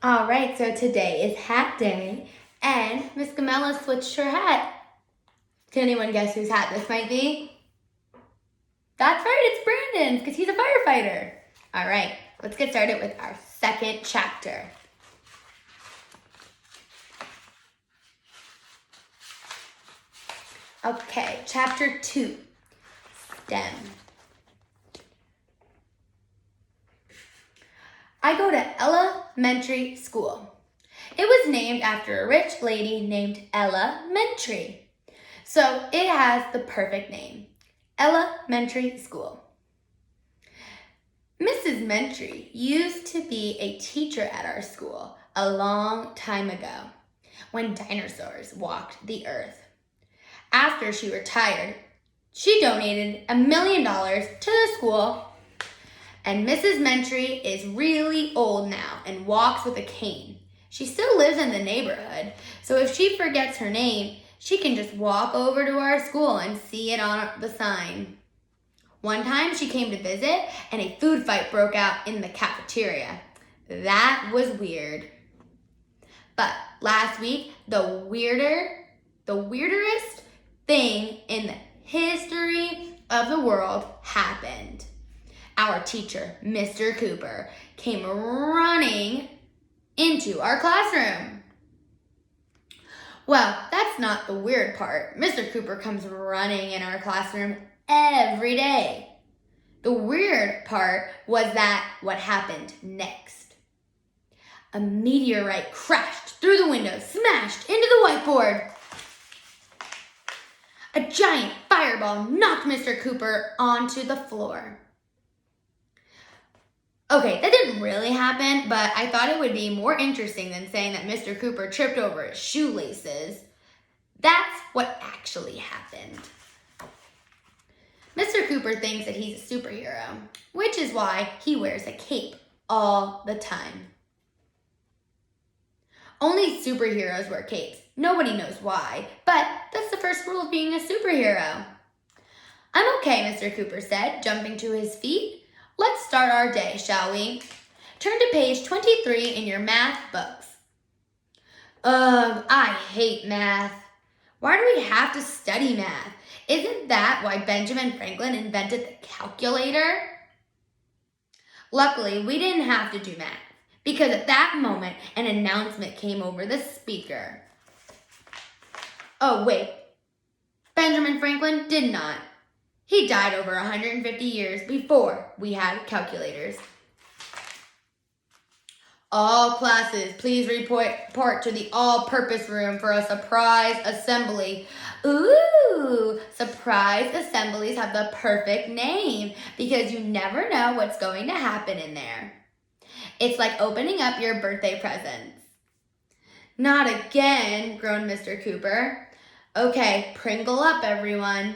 All right, so today is hat day, and Miss Gamella switched her hat. Can anyone guess whose hat this might be? That's right, it's Brandon's, because he's a firefighter. All right, let's get started with our second chapter. Okay, chapter 2, STEM. I go to elementary school. It was named after a rich lady named Elementary. So it has the perfect name, elementary school. Mrs. Mentry used to be a teacher at our school a long time ago when dinosaurs walked the earth. After she retired, she donated $1 million to the school. And Mrs. Mentry is really old now and walks with a cane. She still lives in the neighborhood, so if she forgets her name, she can just walk over to our school and see it on the sign. One time she came to visit and a food fight broke out in the cafeteria. That was weird. But last week, the weirdest thing in the history of the world happened. Our teacher, Mr. Cooper, came running into our classroom. Well, that's not the weird part. Mr. Cooper comes running in our classroom every day. The weird part was what happened next. A meteorite crashed through the window, smashed into the whiteboard. A giant fireball knocked Mr. Cooper onto the floor. Okay, that didn't really happen, but I thought it would be more interesting than saying that Mr. Cooper tripped over his shoelaces. That's what actually happened. Mr. Cooper thinks that he's a superhero, which is why he wears a cape all the time. Only superheroes wear capes. Nobody knows why, but that's the first rule of being a superhero. I'm okay, Mr. Cooper said, jumping to his feet. Let's start our day, shall we? Turn to page 23 in your math books. I hate math. Why do we have to study math? Isn't that why Benjamin Franklin invented the calculator? Luckily, we didn't have to do math, because at that moment, an announcement came over the speaker. Oh, wait. Benjamin Franklin did not. He died over 150 years before we had calculators. All classes, please report to the all-purpose room for a surprise assembly. Ooh, surprise assemblies have the perfect name because you never know what's going to happen in there. It's like opening up your birthday presents. Not again, groaned Mr. Cooper. Okay, Pringle up, everyone.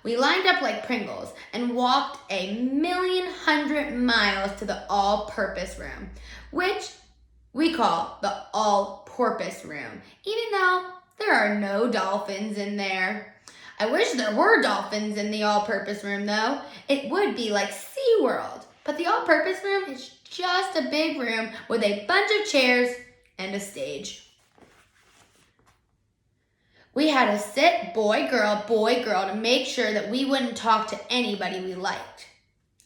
We lined up like Pringles and walked 1,100,000 miles to the all-purpose room, which we call the all-porpoise room, even though there are no dolphins in there. I wish there were dolphins in the all-purpose room, though. It would be like SeaWorld, but the all-purpose room is just a big room with a bunch of chairs and a stage. We had to sit boy, girl, to make sure that we wouldn't talk to anybody we liked.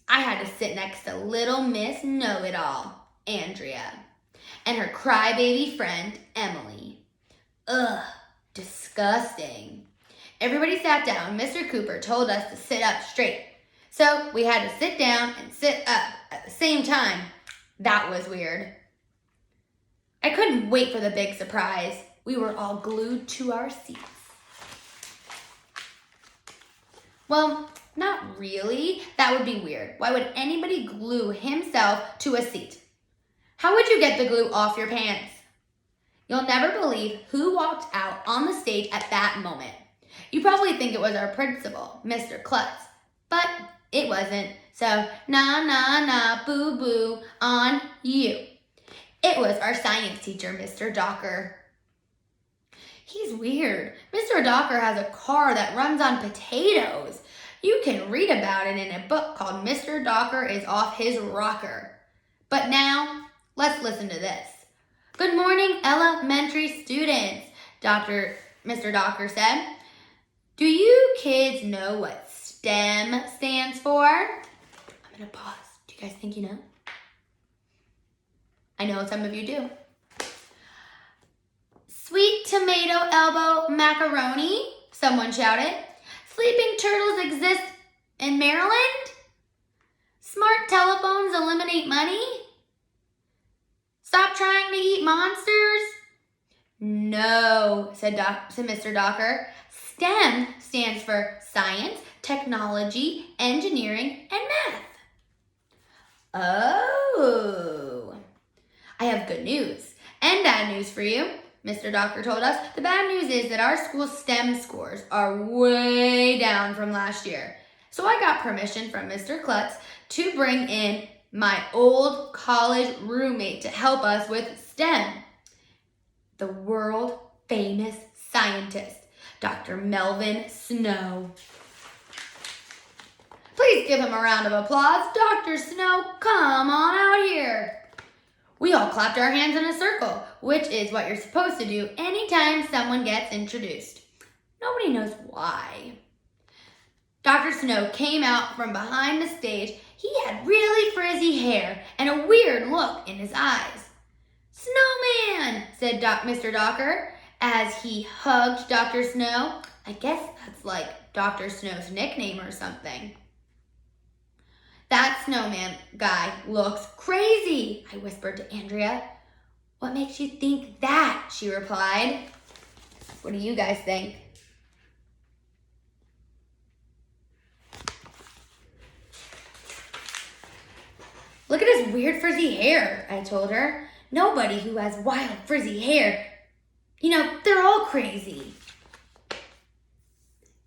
I had to sit next to little Miss Know-It-All, Andrea, and her crybaby friend, Emily. Ugh, disgusting. Everybody sat down. Mr. Cooper told us to sit up straight. So we had to sit down and sit up at the same time. That was weird. I couldn't wait for the big surprise. We were all glued to our seats. Well, not really. That would be weird. Why would anybody glue himself to a seat? How would you get the glue off your pants? You'll never believe who walked out on the stage at that moment. You probably think it was our principal, Mr. Klutz, but it wasn't. So, nah, boo-boo on you. It was our science teacher, Mr. Docker. He's weird. Mr. Docker has a car that runs on potatoes. You can read about it in a book called Mr. Docker is Off His Rocker. But now, let's listen to this. Good morning, elementary students, Mr. Docker said. Do you kids know what STEM stands for? I'm going to pause. Do you guys think you know? I know some of you do. Sweet tomato elbow macaroni, someone shouted. Sleeping turtles exist in Maryland? Smart telephones eliminate money? Stop trying to eat monsters? No, said Mr. Docker. STEM stands for science, technology, engineering, and math. Oh, I have good news and bad news for you, Mr. Docker told us. The bad news is that our school's STEM scores are way down from last year. So I got permission from Mr. Klutz to bring in my old college roommate to help us with STEM. The world famous scientist, Dr. Melvin Snow. Please give him a round of applause. Dr. Snow, come on out here. We all clapped our hands in a circle, which is what you're supposed to do anytime someone gets introduced. Nobody knows why. Dr. Snow came out from behind the stage. He had really frizzy hair and a weird look in his eyes. Snowman, said Mr. Docker as he hugged Dr. Snow. I guess that's like Dr. Snow's nickname or something. That snowman guy looks crazy, I whispered to Andrea. What makes you think that? She replied. What do you guys think? Look at his weird frizzy hair, I told her. Nobody who has wild frizzy hair, they're all crazy.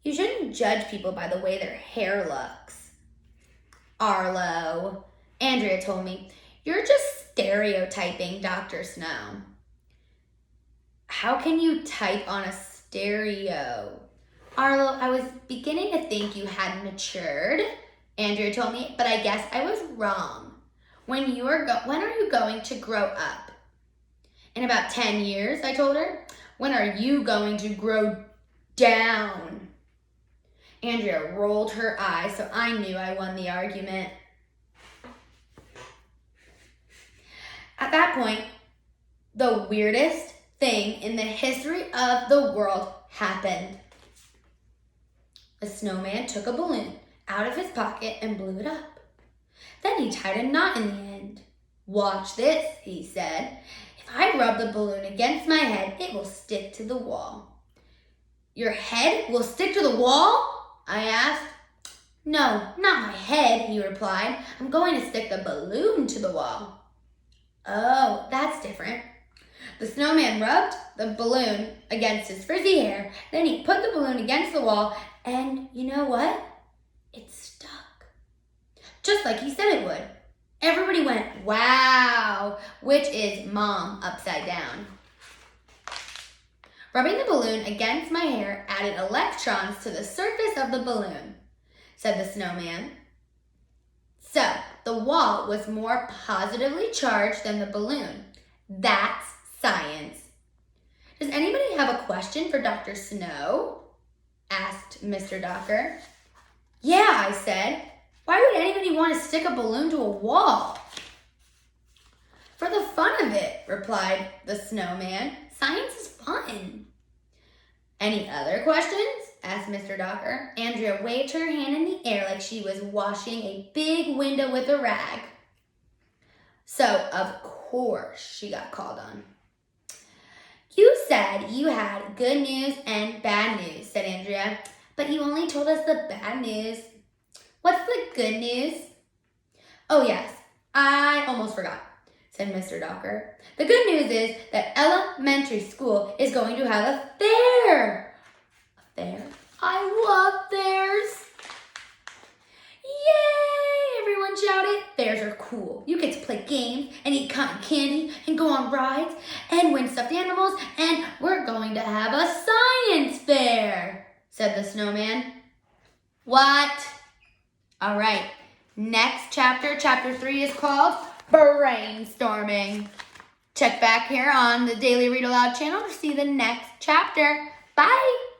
You shouldn't judge people by the way their hair looks. Arlo, Andrea told me, you're just stereotyping Dr. Snow. How can you type on a stereo? Arlo, I was beginning to think you had matured, Andrea told me, but I guess I was wrong. When are you going to grow up? In about 10 years, I told her. When are you going to grow down? Andrea rolled her eyes, so I knew I won the argument. At that point, the weirdest thing in the history of the world happened. The snowman took a balloon out of his pocket and blew it up. Then he tied a knot in the end. Watch this, he said. If I rub the balloon against my head, it will stick to the wall. Your head will stick to the wall? I asked. No, not my head, he replied. I'm going to stick the balloon to the wall. Oh, that's different. The snowman rubbed the balloon against his frizzy hair. Then he put the balloon against the wall, and you know what? It stuck. Just like he said it would. Everybody went, wow, which is mom upside down. Rubbing the balloon against my hair added electrons to the surface of the balloon, said the snowman. So, the wall was more positively charged than the balloon. That's science. Does anybody have a question for Dr. Snow? Asked Mr. Docker. Yeah, I said. Why would anybody want to stick a balloon to a wall? For the fun of it, replied the snowman. Science is fun. Any other questions? Asked Mr. Docker. Andrea waved her hand in the air like she was washing a big window with a rag. So, of course, she got called on. You said you had good news and bad news, said Andrea, but you only told us the bad news. What's the good news? Oh, yes, I almost forgot, said Mr. Docker. The good news is that elementary school is going to have a fair. A fair? I love fairs. Yay! Everyone shouted. Fairs are cool. You get to play games and eat cotton candy and go on rides and win stuffed animals, and we're going to have a science fair, said the snowman. What? All right, next chapter, chapter 3 is called Brainstorming. Check back here on the Daily Read Aloud channel to see the next chapter. Bye!